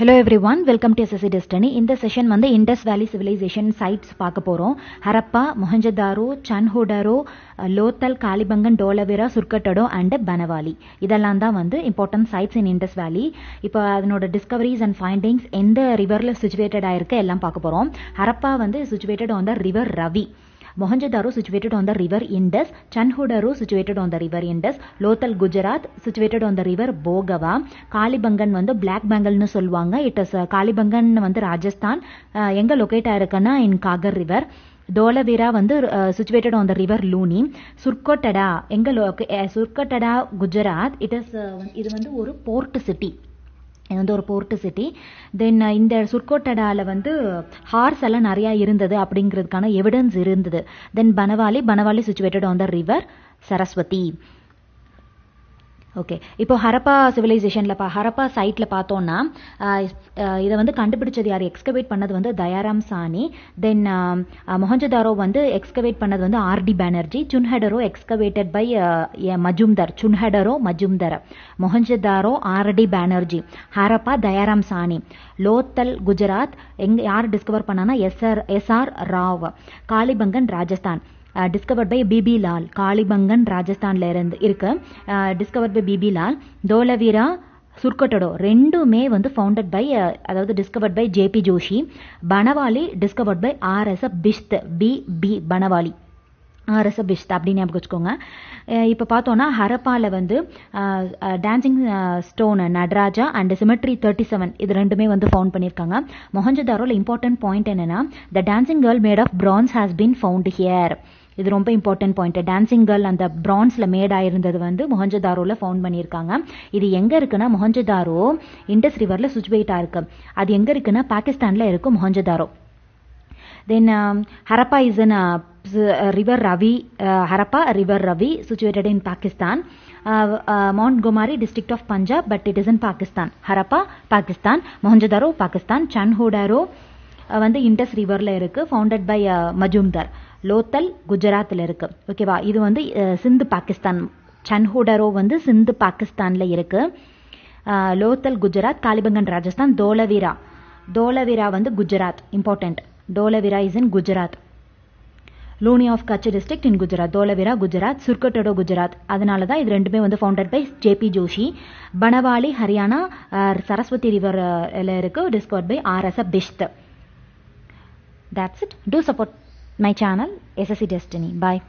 Hello everyone, welcome to SSC Destiny. In this session வந்து Indus Valley Civilization sites பார்க்க போறோம். Harappa, Mohenjo-daro, சன்ஹோடாரோ, Lothal, Kalibangan, டோலவேரா, சுர்கட்டடோ and Banawali. இதெல்லாம் தான் வந்து important sites in Indus Valley. இப்போ அதனோட discoveries and findings எந்த ரிவர்ல situated ஆயிருக்கு எல்லாம் பார்க்க போறோம். ஹரப்பா வந்து situated on the river Ravi. Mohenjo-daro situated on the river Indus, Chanhodaro situated on the river Indus, Lothal Gujarat situated on the river Bogava, Kalibangan வந்து Black Bengal னு சொல்வாங்க. It is Kalibangan வந்து ராஜஸ்தான், எங்க லொகேட் ஆயிருக்குன்னா in Kagar river. Dolavira வந்து situated on the river Luni. Surkotada எங்க Surkotada Gujarat. இது வந்து ஒரு port city. இது வந்து ஒரு போர்ட் சிட்டி. தென் இந்த சுர்கோட்டடால வந்து ஹார்ஸ் எல்லாம் நிறைய இருந்தது அப்படிங்கிறதுக்கான எவிடன்ஸ் இருந்தது. Then Banawali situated on the river Saraswati. Okay, இப்போ ஹரப்பா சிவிலைசேஷனில் ஹரப்பா சைட்டில் பார்த்தோன்னா இதை வந்து கண்டுபிடிச்சது யார், எக்ஸ்கவேட் பண்ணது வந்து தயாராம் சானி. தென் மொஹஞ்சதாரோ வந்து எக்ஸ்கவேட் பண்ணது வந்து RD Banerji. Chanhudaro excavated by Majumdar. Majumdar. Mohenjodaro RD Banerji. Harappa Dayaram Sahni. Lothal Gujarat யார் டிஸ்கவர் பண்ணானா SR Rao. Kalibangan Rajasthan discovered by BB Lal. Kalibangan ராஜஸ்தான்ல இருந்து இருக்கு, discovered by BB Lal. Dholavira, Surkotada ரெண்டுமே வந்து ஃபவுண்டட் பை அதாவது discovered by JP Joshi. Banawali discovered by RS Bisht. B Banawali RS Bisht அப்படின்னு ஞாபகம் வச்சுக்கோங்க. இப்போ பார்த்தோன்னா ஹரப்பால வந்து dancing stone Nataraja and symmetry 37 இது ரெண்டுமே வந்து ஃபவுண்ட் பண்ணியிருக்காங்க. மொஹஞ்சதாரோல இம்பார்ட்டன்ட் பாயிண்ட் என்னன்னா, the dancing girl made of bronze has been found here. இது ரொம்ப இம்பார்ட்டன்ட் பாயிண்ட். டான்சிங் கேர்ள் அந்த பிரான்ஸ்ல மேட் ஆயிருந்தது வந்து மொஹஞ்சதாரோல ஃபவுண்ட் பண்ணியிருக்காங்க. இது எங்க இருக்குன்னா, மொஹஞ்சதாரோ இண்டஸ் ரிவர்ல சிச்சுவேட் ஆயிருக்கு. அது எங்க இருக்குன்னா பாகிஸ்தான்ல இருக்கு Mohenjo-daro. Then Harappa is in river Ravi. Harappa river Ravi situated in Pakistan. Montgomery district of Punjab, but it is in Pakistan. Harappa Pakistan, Mohenjo-daro Pakistan, Chanhodaro வந்து இண்டஸ் ரிவர்ல இருக்கு, ஃபவுண்டட் பை மஜும்தர். லோத்தல் குஜராத்ல இருக்கு. ஓகேவா, இது வந்து சிந்து பாகிஸ்தான். சன்ஹோடாரோ வந்து சிந்து பாகிஸ்தான்ல இருக்கு. லோத்தல் குஜராத், காலிபங்கன் ராஜஸ்தான். தோலவீரா வந்து Gujarat. Important. Dolavira is in Gujarat. Luni of Kutch district in Gujarat. Dolavira Gujarat, Surkotado Gujarat. அதனால தான் இது ரெண்டுமே வந்து founded by JP Joshi. Banawali Haryana Saraswati ரிவர்ல இருக்கு, discovered by RS Bisht. That's it. Do support my channel SSC Destiny. Bye.